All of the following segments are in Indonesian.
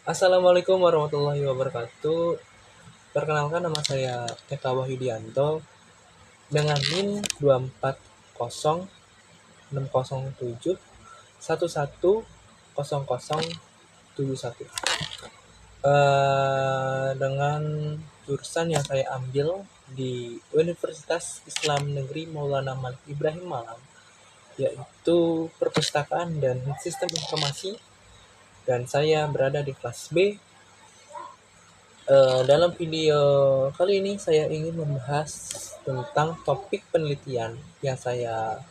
Assalamualaikum warahmatullahi wabarakatuh. Perkenalkan nama saya Eka Wahyudianto dengan NIM 2400607110071. Dengan jurusan yang saya ambil di Universitas Islam Negeri Maulana Malik Ibrahim Malang, yaitu Perpustakaan dan Sistem Informasi, dan saya berada di kelas B. Dalam video kali ini saya ingin membahas tentang topik penelitian yang saya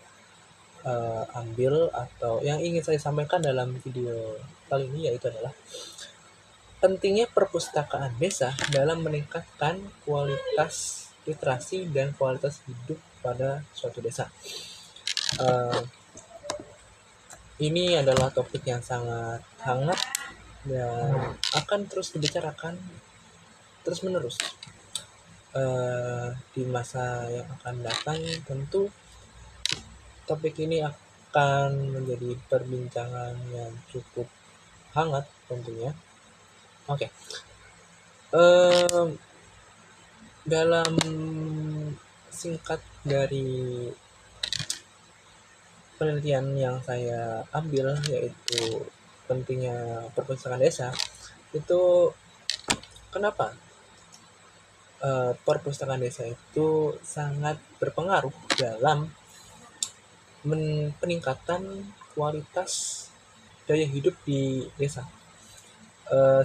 ambil atau yang ingin saya sampaikan dalam video kali ini, yaitu adalah pentingnya perpustakaan desa dalam meningkatkan kualitas literasi dan kualitas hidup pada suatu desa. Ini adalah topik yang sangat hangat dan akan terus dibicarakan terus-menerus di masa yang akan datang. Tentu topik ini akan menjadi perbincangan yang cukup hangat tentunya. Oke. Dalam singkat dari penelitian yang saya ambil, yaitu pentingnya perpustakaan desa, itu kenapa perpustakaan desa itu sangat berpengaruh dalam peningkatan kualitas daya hidup di desa.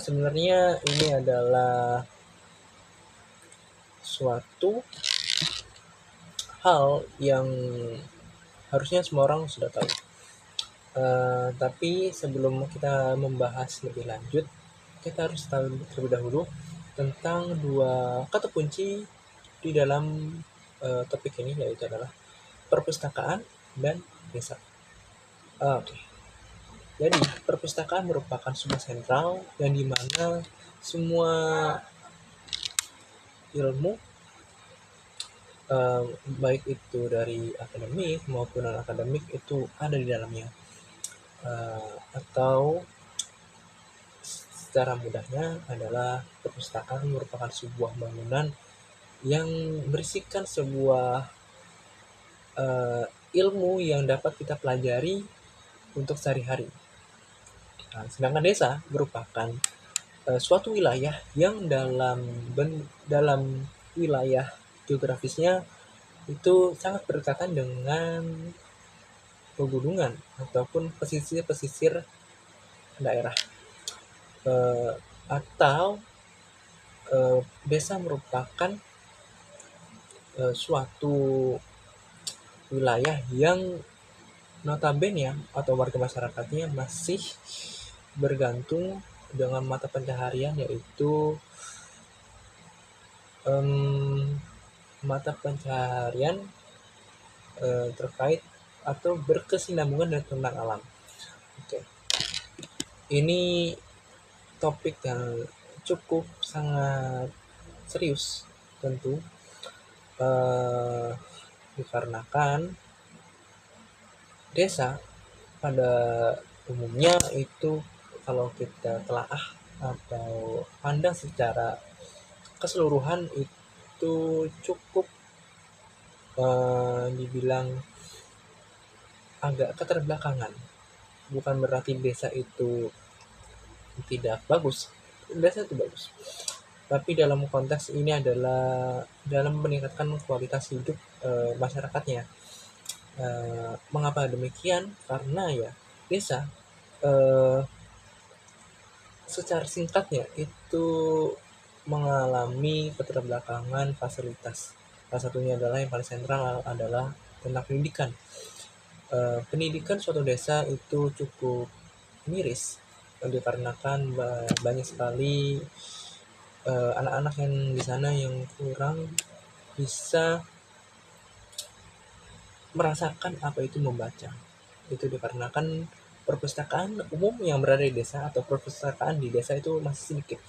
Sebenarnya ini adalah suatu hal yang harusnya semua orang sudah tahu. Tapi sebelum kita membahas lebih lanjut, kita harus tahu terlebih dahulu tentang dua kata kunci di dalam topik ini, yaitu adalah perpustakaan dan desa. Oke. Jadi, perpustakaan merupakan sumber sentral yang dimana semua ilmu, baik itu dari akademik maupun non-akademik, itu ada di dalamnya. Atau secara mudahnya adalah perpustakaan merupakan sebuah bangunan yang berisikan sebuah ilmu yang dapat kita pelajari untuk sehari-hari. Sedangkan desa merupakan suatu wilayah yang dalam wilayah geografisnya itu sangat berdekatan dengan pegunungan ataupun pesisir-pesisir daerah. Atau desa merupakan suatu wilayah yang notabene atau warga masyarakatnya masih bergantung dengan mata pencaharian, yaitu mata pencaharian terkait atau berkesinambungan dengan tentang alam. Oke. Ini topik yang cukup sangat serius tentu, dikarenakan desa pada umumnya itu, kalau kita telaah atau pandang secara keseluruhan, itu cukup dibilang agak keterbelakangan. Bukan berarti desa itu tidak bagus, desa itu bagus, tapi dalam konteks ini adalah dalam meningkatkan kualitas hidup masyarakatnya. Mengapa demikian? Karena ya desa secara singkatnya itu mengalami keterbelakangan fasilitas. Salah satunya adalah yang paling sentral adalah tentang pendidikan. Pendidikan suatu desa itu cukup miris, dikarenakan banyak sekali anak-anak yang di sana yang kurang bisa merasakan apa itu membaca. Itu dikarenakan perpustakaan umum yang berada di desa atau perpustakaan di desa itu masih sedikit.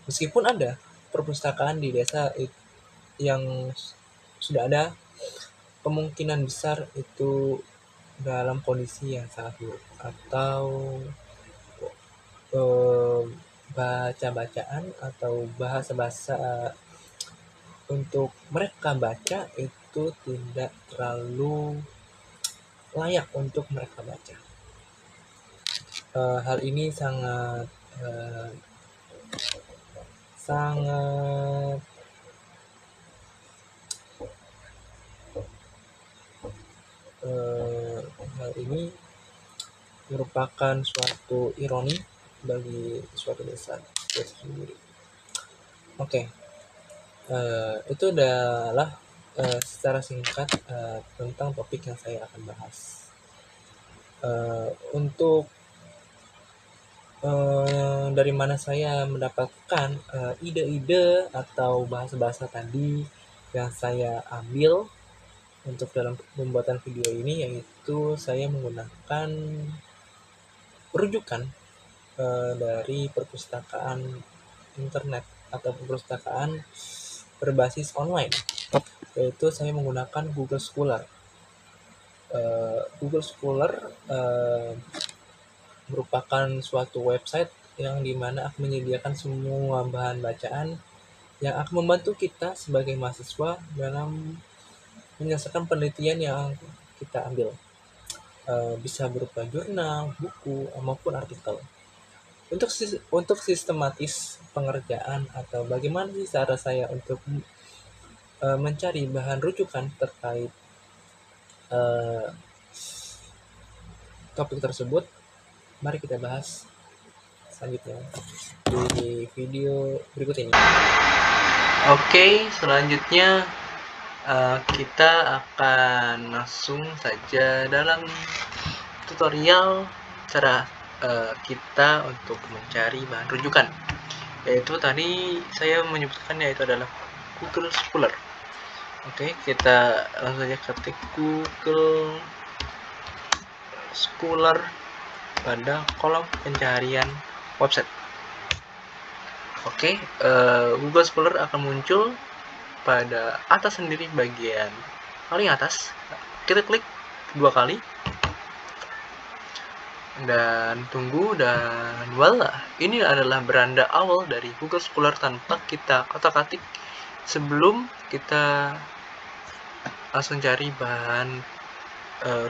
Meskipun ada perpustakaan di desa yang sudah ada, kemungkinan besar itu dalam kondisi yang sangat buruk atau baca-bacaan atau bahasa-bahasa untuk mereka baca itu tidak terlalu layak untuk mereka baca. Hal ini sangat eh, sangat eh, hal ini merupakan suatu ironi bagi suatu desa itu sendiri. Oke, itu adalah secara singkat tentang topik yang saya akan bahas. Untuk dari mana saya mendapatkan ide-ide atau bahasa-bahasa tadi yang saya ambil untuk dalam pembuatan video ini, yaitu saya menggunakan rujukan dari perpustakaan internet atau perpustakaan berbasis online, yaitu saya menggunakan Google Scholar. Google Scholar merupakan suatu website yang dimana akan menyediakan semua bahan bacaan yang akan membantu kita sebagai mahasiswa dalam menyelesaikan penelitian yang kita ambil. Bisa berupa jurnal, buku, maupun artikel. Untuk sistematis pengerjaan atau bagaimana sih cara saya untuk mencari bahan rujukan terkait topik tersebut, mari kita bahas selanjutnya di video berikut ini. Oke, selanjutnya kita akan langsung saja dalam tutorial cara kita untuk mencari bahan rujukan, yaitu tadi saya menyebutkan yaitu adalah Google Scholar. Oke, kita langsung saja ketik Google Scholar pada kolom pencarian website. Oke, Google Scholar akan muncul pada atas sendiri, bagian paling atas. Kita klik 2 kali dan tunggu, dan voila, ini adalah beranda awal dari Google Scholar tanpa kita otak-atik sebelum kita langsung cari bahan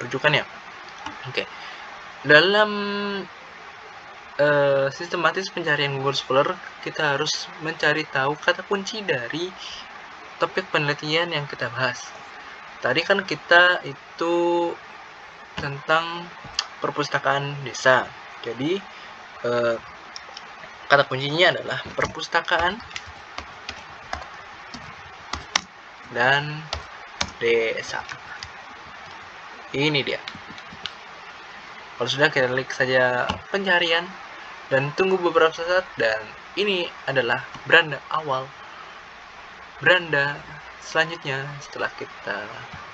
rujukannya. Oke, dalam sistematis pencarian Google Scholar, kita harus mencari tahu kata kunci dari topik penelitian yang kita bahas. Tadi kan kita itu tentang perpustakaan desa, jadi kata kuncinya adalah perpustakaan dan desa. Ini dia. Kalau sudah, kita klik saja pencarian dan tunggu beberapa saat, dan ini adalah beranda awal. Beranda selanjutnya setelah kita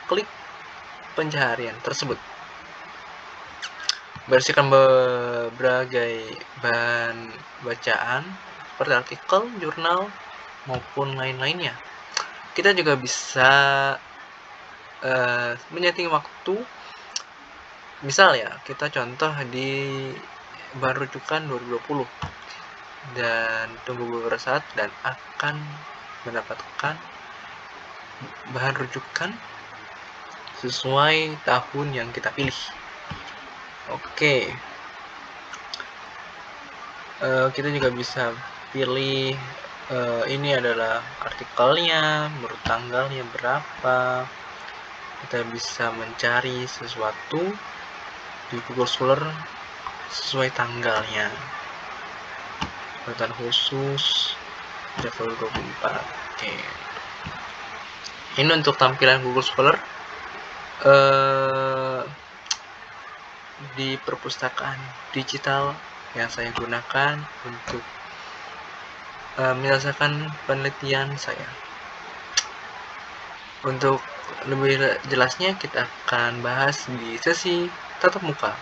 klik pencarian tersebut, bersihkan berbagai bahan bacaan seperti artikel, jurnal, maupun lain-lainnya. Kita juga bisa menyeting waktu. Misal ya, kita contoh di bahan rujukan 2020, dan tunggu beberapa saat dan akan mendapatkan bahan rujukan sesuai tahun yang kita pilih. Oke, kita juga bisa pilih ini adalah artikelnya, menurut tanggalnya berapa. Kita bisa mencari sesuatu di Google Scholar sesuai tanggalnya. Tanggal khusus level 24. Oke. Ini untuk tampilan Google Scholar di perpustakaan digital yang saya gunakan untuk menyelesaikan penelitian saya. Untuk lebih jelasnya kita akan bahas di sesi tatap muka.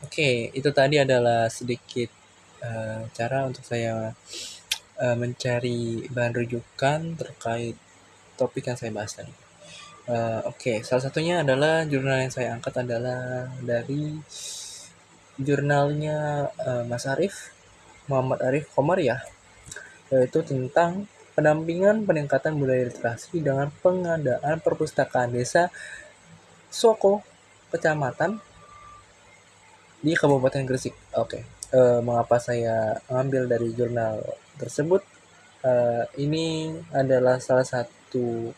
Oke, itu tadi adalah sedikit cara untuk saya mencari bahan rujukan terkait topik yang saya bahas tadi. Oke, salah satunya adalah jurnal yang saya angkat adalah dari jurnalnya Mas Arief, Muhammad Arif Komariah, yaitu tentang pendampingan peningkatan budaya literasi dengan pengadaan perpustakaan desa Soko, Kecamatan di Kabupaten Gresik. Oke, mengapa saya mengambil dari jurnal tersebut? Ini adalah salah satu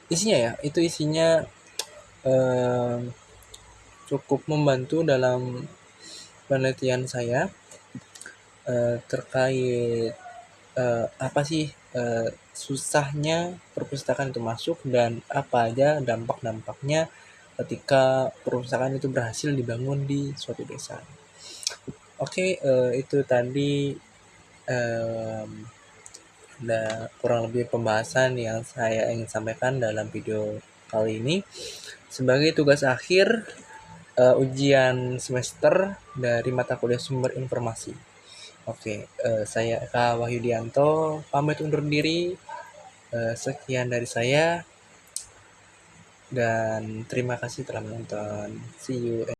isinya ya, itu isinya eh, cukup membantu dalam penelitian saya terkait apa sih susahnya perpustakaan itu masuk dan apa aja dampak-dampaknya ketika perpustakaan itu berhasil dibangun di suatu desa. Oke, itu tadi em, kurang lebih pembahasan yang saya ingin sampaikan dalam video kali ini. Sebagai tugas akhir ujian semester dari mata kuliah sumber informasi. Oke, saya Eka Wahyudianto pamit undur diri. Sekian dari saya dan terima kasih telah menonton. See you.